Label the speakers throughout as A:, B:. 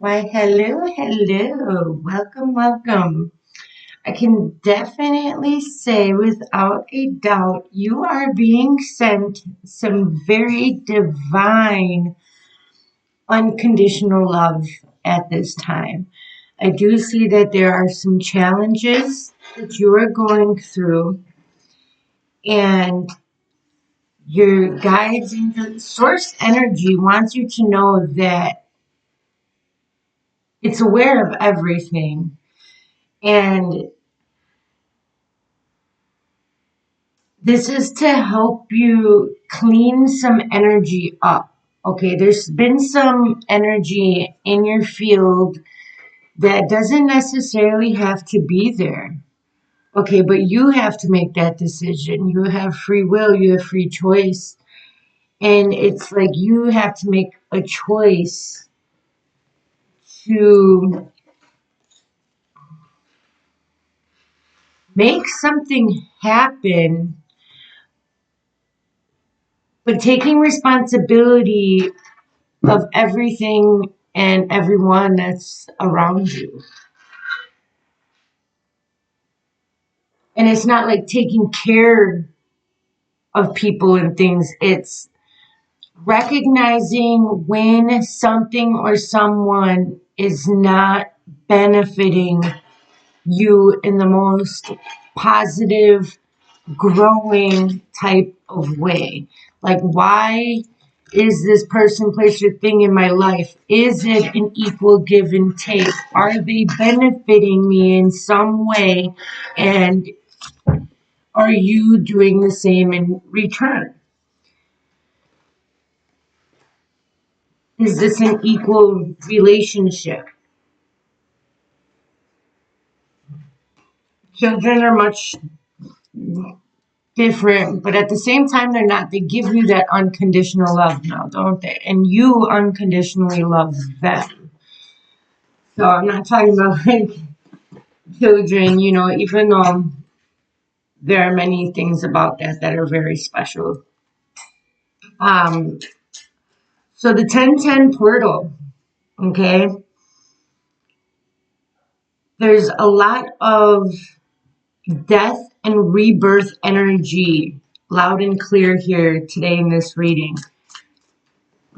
A: Why, hello, hello. Welcome, welcome. I can definitely say without a doubt you are being sent some very divine, unconditional love at this time. I do see that there are some challenges that you are going through, and your guides and the source energy wants you to know that it's aware of everything. And this is to help you clean some energy up. Okay, there's been some energy in your field that doesn't necessarily have to be there. Okay, but you have to make that decision. You have free will, you have free choice. And it's like you have to make a choice to make something happen, but taking responsibility of everything and everyone that's around you. And it's not like taking care of people and things, it's recognizing when something or someone is not benefiting you in the most positive, growing type of way. Like, why is this person, place, or thing in my life? Is it an equal give and take? Are they benefiting me in some way? And are you doing the same in return? Is this an equal relationship? Children are much different, but at the same time, they're not. They give you that unconditional love now, don't they? And you unconditionally love them. So I'm not talking about like children, even though there are many things about that are very special. Um, so the 1010 portal, okay, there's a lot of death and rebirth energy loud and clear here today in this reading.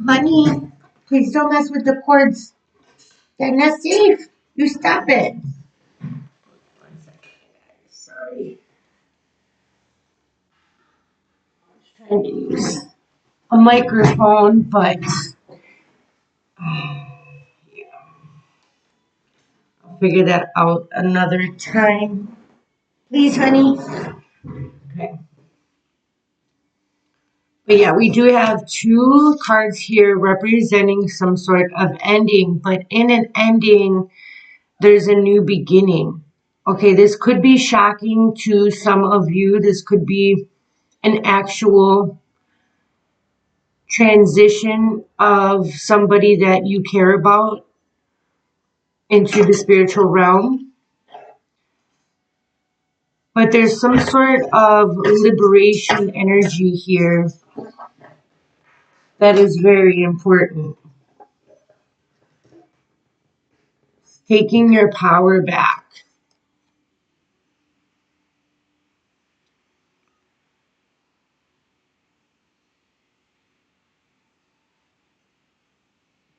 A: Honey, please don't mess with the cords. They're not safe. You stop it. 1 second, guys. Sorry. I'm trying to use a microphone, but I'll figure that out another time. Please, honey. Okay. But yeah, we do have two cards here representing some sort of ending, but in an ending, there's a new beginning. Okay, this could be shocking to some of you. This could be an actual transition of somebody that you care about into the spiritual realm. But there's some sort of liberation energy here that is very important. Taking your power back.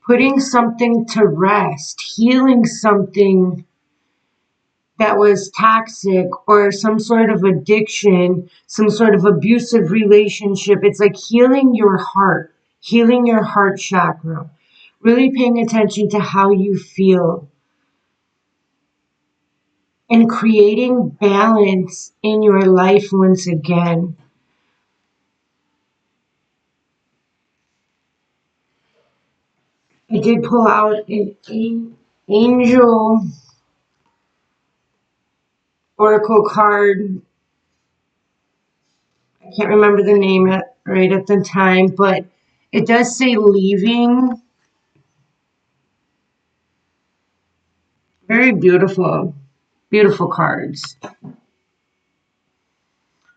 A: Putting something to rest, healing something that was toxic or some sort of addiction, some sort of abusive relationship. It's like healing your heart chakra, really paying attention to how you feel and creating balance in your life once again. I did pull out an angel oracle card. I can't remember the name right at the time, but it does say leaving. Very beautiful, beautiful cards.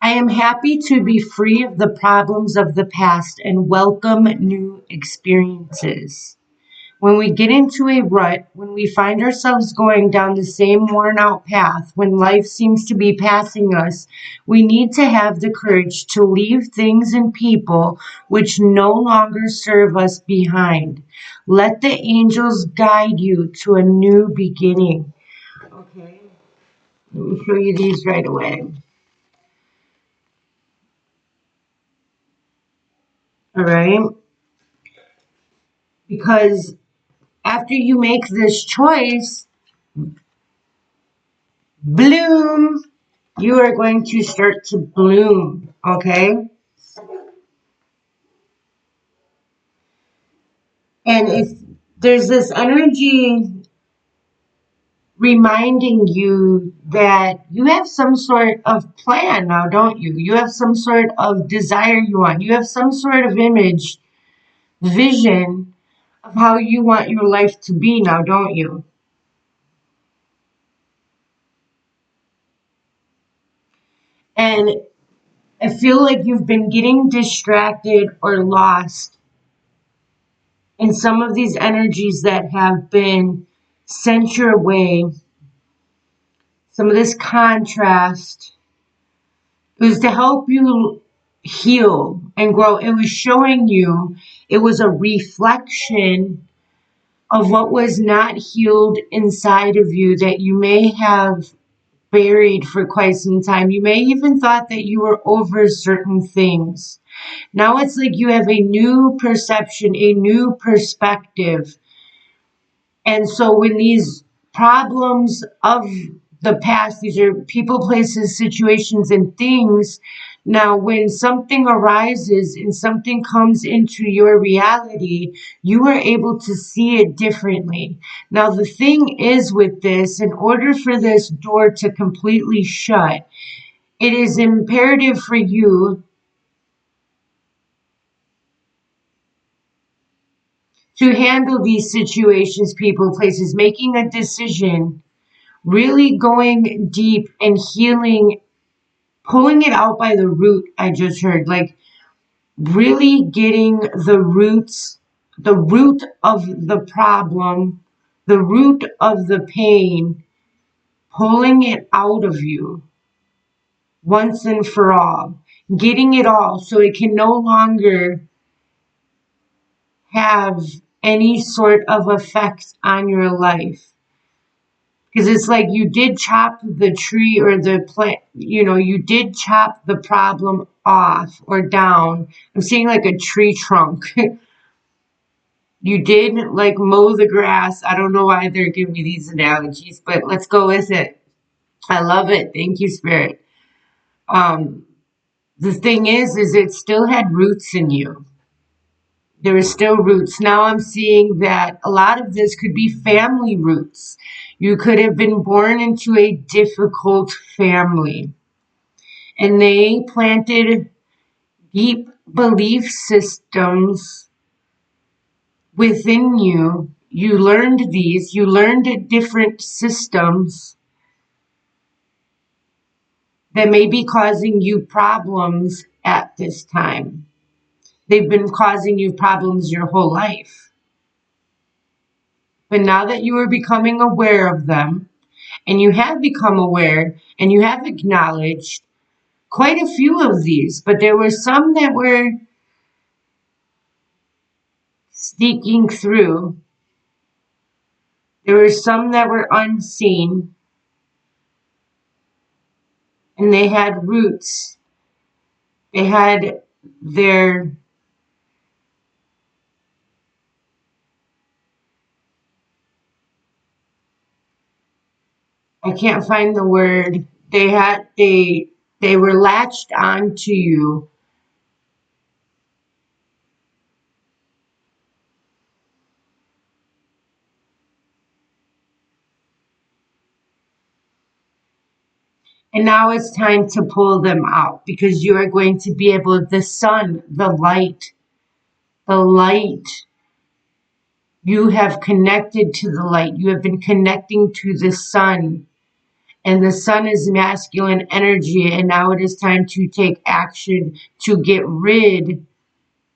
A: I am happy to be free of the problems of the past and welcome new experiences. When we get into a rut, when we find ourselves going down the same worn out path, when life seems to be passing us, we need to have the courage to leave things and people which no longer serve us behind. Let the angels guide you to a new beginning. Okay, let me show you these right away. All right, because after you make this choice, bloom, you are going to start to bloom, okay? And if there's this energy reminding you that you have some sort of plan now, don't you? You have some sort of desire you want. You have some sort of image, vision of how you want your life to be now, don't you? And I feel like you've been getting distracted or lost in some of these energies that have been sent your way. Some of this contrast. It was to help you heal and grow. It was showing you, it was a reflection of what was not healed inside of you that you may have buried for quite some time. You may even thought that you were over certain things. Now it's like you have a new perception, a new perspective. And so when these problems of the past, these are people, places, situations, and things. Now, when something arises and something comes into your reality, you are able to see it differently. Now, the thing is with this, in order for this door to completely shut, it is imperative for you to handle these situations, people, places, making a decision, really going deep and healing, pulling it out by the root. I just heard, like, really getting the roots, the root of the problem, the root of the pain, pulling it out of you once and for all, getting it all so it can no longer have any sort of effect on your life. Because it's like you did chop the tree or the plant, you did chop the problem off or down. I'm seeing like a tree trunk. You did like mow the grass. I don't know why they're giving me these analogies, but let's go with it. I love it. Thank you, Spirit. Um, the thing is it still had roots in you. There are still roots. Now I'm seeing that a lot of this could be family roots. You could have been born into a difficult family, and they planted deep belief systems within you. You learned these, you learned different systems that may be causing you problems at this time. They've been causing you problems your whole life. But now that you are becoming aware of them, and you have become aware, and you have acknowledged quite a few of these, but there were some that were sneaking through. There were some that were unseen, and they had roots. They had their I can't find the word. They were latched onto you. And now it's time to pull them out because you are going to be able, the sun, the light, you have connected to the light. You have been connecting to the sun. And the sun is masculine energy. And now it is time to take action to get rid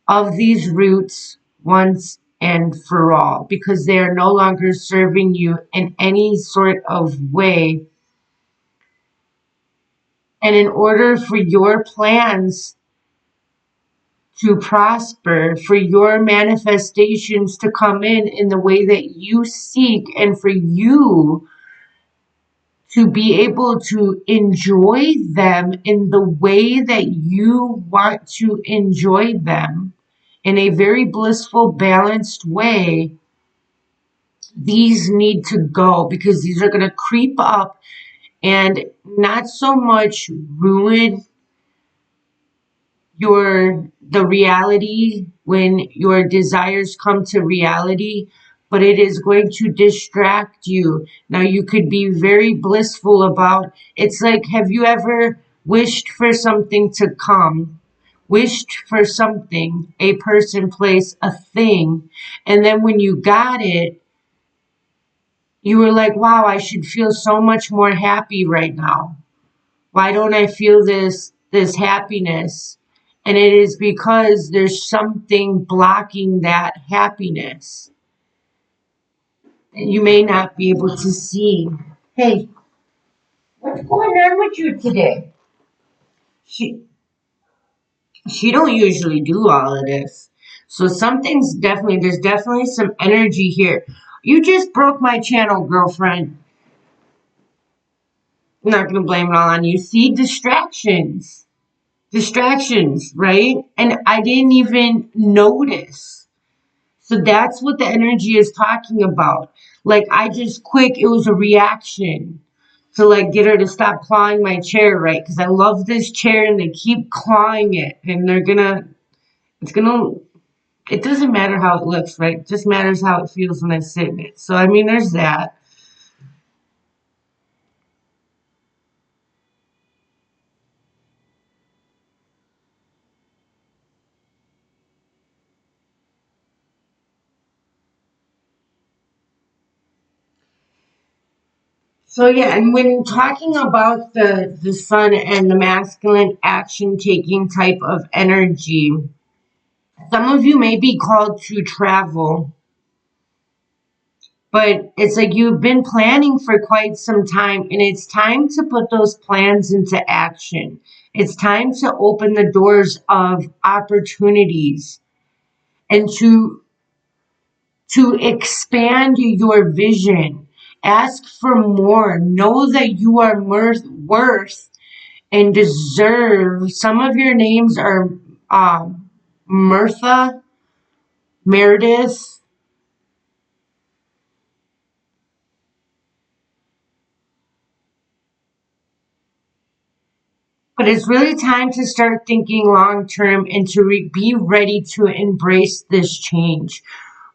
A: of these roots once and for all, because they are no longer serving you in any sort of way. And in order for your plans to prosper, for your manifestations to come in the way that you seek, and for you to be able to enjoy them in the way that you want to enjoy them, in a very blissful, balanced way, these need to go, because these are going to creep up and not so much ruin the reality when your desires come to reality, but it is going to distract you. Now you could be very blissful about, it's like, have you ever wished for something to come, wished for something, a person, place, a thing, and then when you got it, you were like, wow, I should feel so much more happy right now. Why don't I feel this happiness? And it is because there's something blocking that happiness. And you may not be able to see. Hey, what's going on with you today? She she don't usually do all of this. So something's definitely, there's definitely some energy here. You just broke my channel, girlfriend. I'm not gonna blame it all on you. See, distractions, right? And I didn't even notice. So that's what the energy is talking about. Like, I just quick, it was a reaction to like get her to stop clawing my chair, right? Because I love this chair and they keep clawing it, and it's gonna, it doesn't matter how it looks, right? It just matters how it feels when I sit in it. So I mean, there's that. So yeah, and when talking about the sun and the masculine action taking type of energy, some of you may be called to travel, but it's like you've been planning for quite some time, and it's time to put those plans into action. It's time to open the doors of opportunities and to expand your vision. Ask for more. Know that you are worth and deserve. Some of your names are Mirtha, Meredith, but it's really time to start thinking long term and to be ready to embrace this change.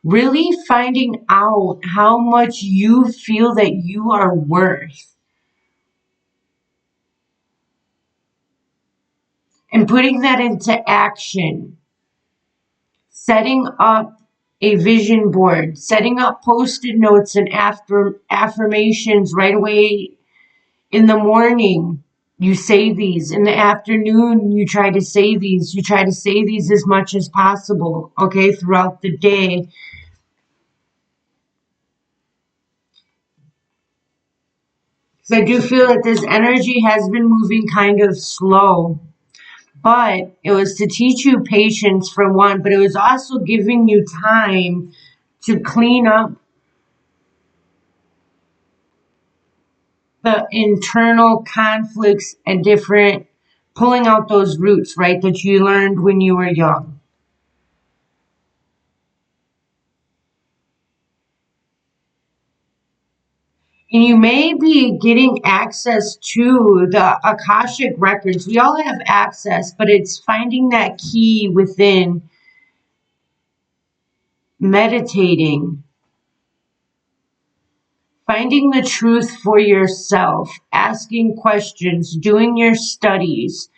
A: Really finding out how much you feel that you are worth and putting that into action. Setting up a vision board, setting up post-it notes and affirmations right away in the morning. You say these. In the afternoon, you try to say these. You try to say these as much as possible, okay, throughout the day. Because I do feel that this energy has been moving kind of slow. But it was to teach you patience for one, but it was also giving you time to clean up the internal conflicts and different, pulling out those roots, right, that you learned when you were young. And you may be getting access to the Akashic records. We all have access, but it's finding that key within, meditating, finding the truth for yourself, asking questions, doing your studies.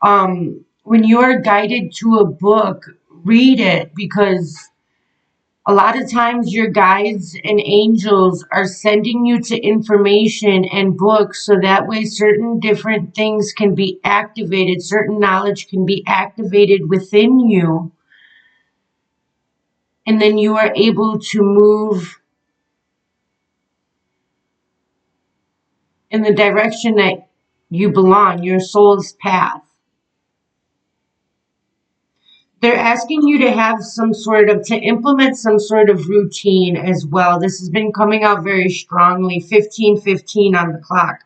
A: When you are guided to a book, read it, because a lot of times your guides and angels are sending you to information and books so that way certain different things can be activated, certain knowledge can be activated within you. And then you are able to move in the direction that you belong, your soul's path. They're asking you to have to implement some sort of routine as well. This has been coming out very strongly, 15:15 on the clock.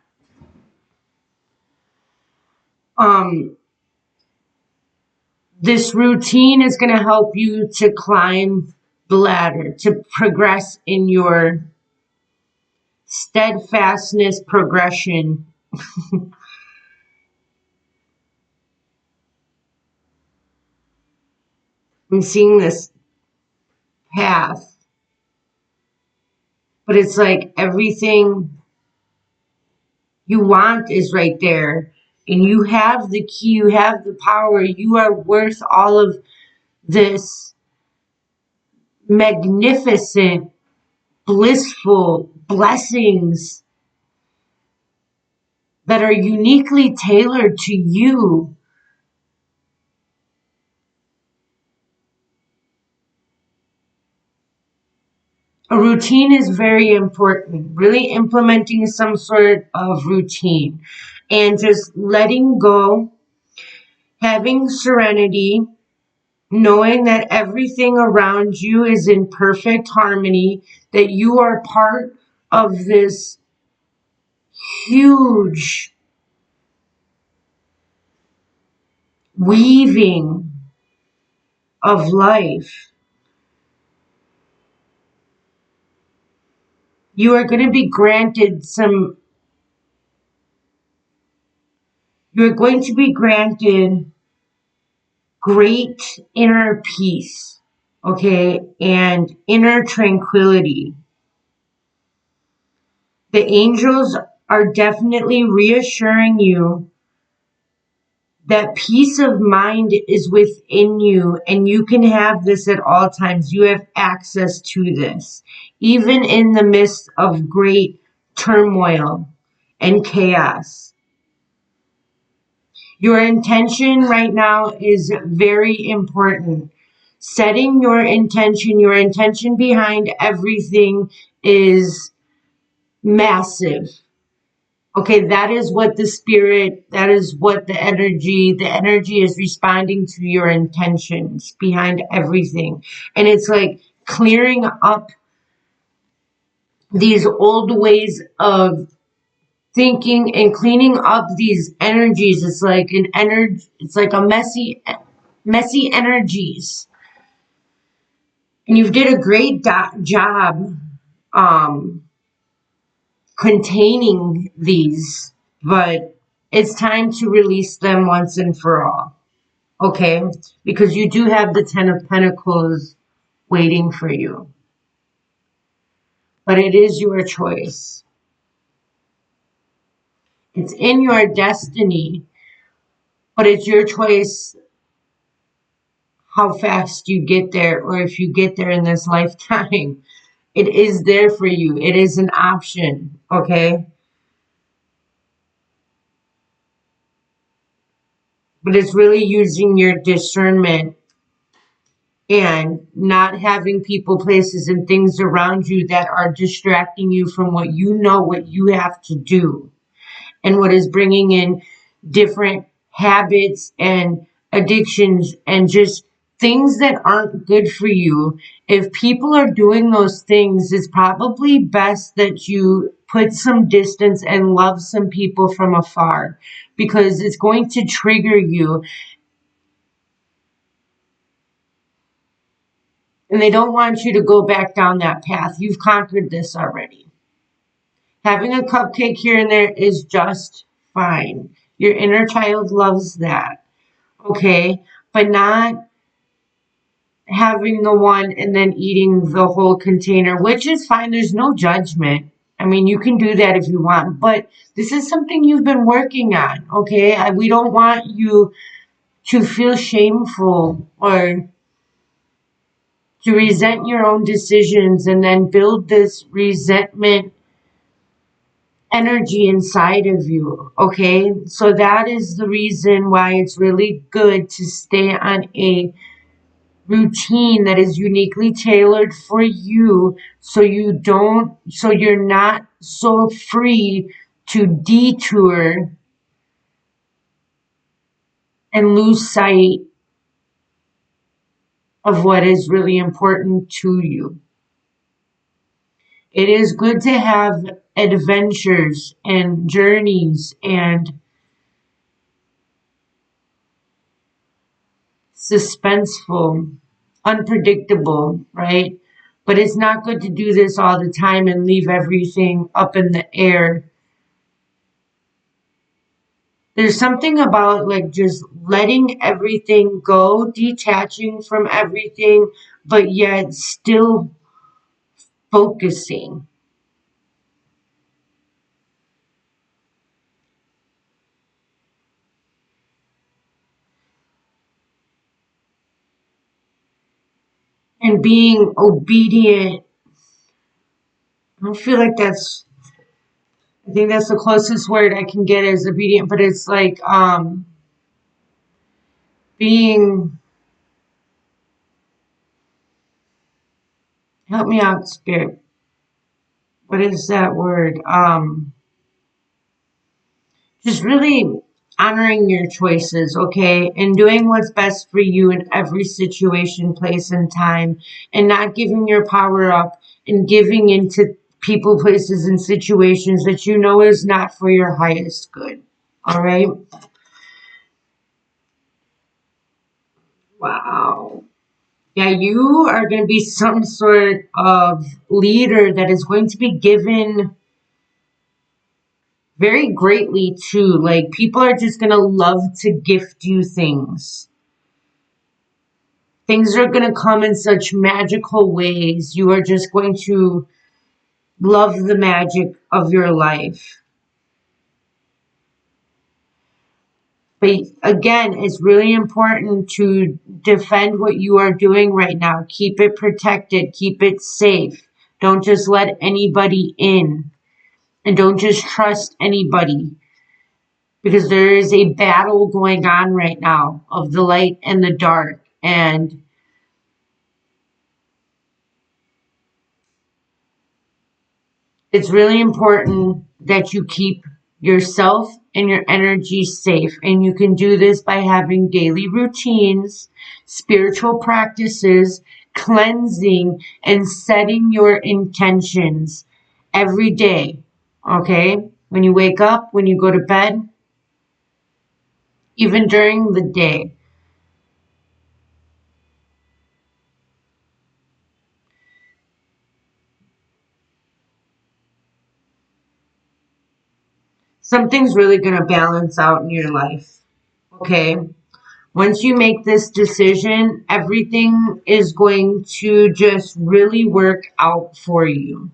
A: This routine is going to help you to climb the ladder, to progress in your steadfastness progression. I'm seeing this path, but it's like everything you want is right there. And you have the key, you have the power, you are worth all of this magnificent, blissful blessings that are uniquely tailored to you. A routine is very important, really implementing some sort of routine and just letting go, having serenity, knowing that everything around you is in perfect harmony, that you are part of this huge weaving of life. You are going to be granted you're going to be granted great inner peace, okay, and inner tranquility. The angels are definitely reassuring you that peace of mind is within you, and you can have this at all times. You have access to this, even in the midst of great turmoil and chaos. Your intention right now is very important. Setting your intention behind everything is massive. Okay, that is what the spirit, that is what the energy is responding to your intentions behind everything. And it's like clearing up these old ways of thinking and cleaning up these energies. It's like it's like a messy energies. And you did a great job um, containing these, but it's time to release them once and for all. Okay? Because you do have the Ten of Pentacles waiting for you. But it is your choice. It's in your destiny, but it's your choice how fast you get there, or if you get there in this lifetime. It is there for you. It is an option, okay? But it's really using your discernment and not having people, places, and things around you that are distracting you from what you have to do, and what is bringing in different habits and addictions and just things that aren't good for you. If people are doing those things, it's probably best that you put some distance and love some people from afar, because it's going to trigger you. And they don't want you to go back down that path. You've conquered this already. Having a cupcake here and there is just fine. Your inner child loves that. Okay? But not having the one and then eating the whole container, which is fine. There's no judgment. I mean, you can do that if you want. But this is something you've been working on. Okay? We don't want you to feel shameful or to resent your own decisions and then build this resentment energy inside of you, okay? So that is the reason why it's really good to stay on a routine that is uniquely tailored for you, so you're not so free to detour and lose sight of what is really important to you. It is good to have adventures and journeys and suspenseful, unpredictable, right? But it's not good to do this all the time and leave everything up in the air. There's something about like just letting everything go, detaching from everything, but yet still focusing and being obedient. I don't feel like I think that's the closest word I can get is obedient, but it's like being, help me out, spirit. What is that word? Just really honoring your choices, okay? And doing what's best for you in every situation, place, and time, and not giving your power up and giving into people, places, and situations that you know is not for your highest good. All right? Wow. Yeah, you are going to be some sort of leader that is going to be given very greatly too. Like, people are just going to love to gift you things. Things are going to come in such magical ways. You are just going to love the magic of your life. But again, it's really important to defend what you are doing right now. Keep it protected, keep it safe. Don't just let anybody in. And don't just trust anybody. Because there is a battle going on right now of the light and the dark. And it's really important that you keep yourself and your energy safe. And you can do this by having daily routines, spiritual practices, cleansing, and setting your intentions every day. Okay? When you wake up, when you go to bed, even during the day. Something's really going to balance out in your life. Okay? Once you make this decision, everything is going to just really work out for you.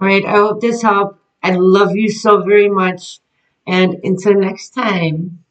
A: All right, I hope this helped. I love you so very much. And until next time.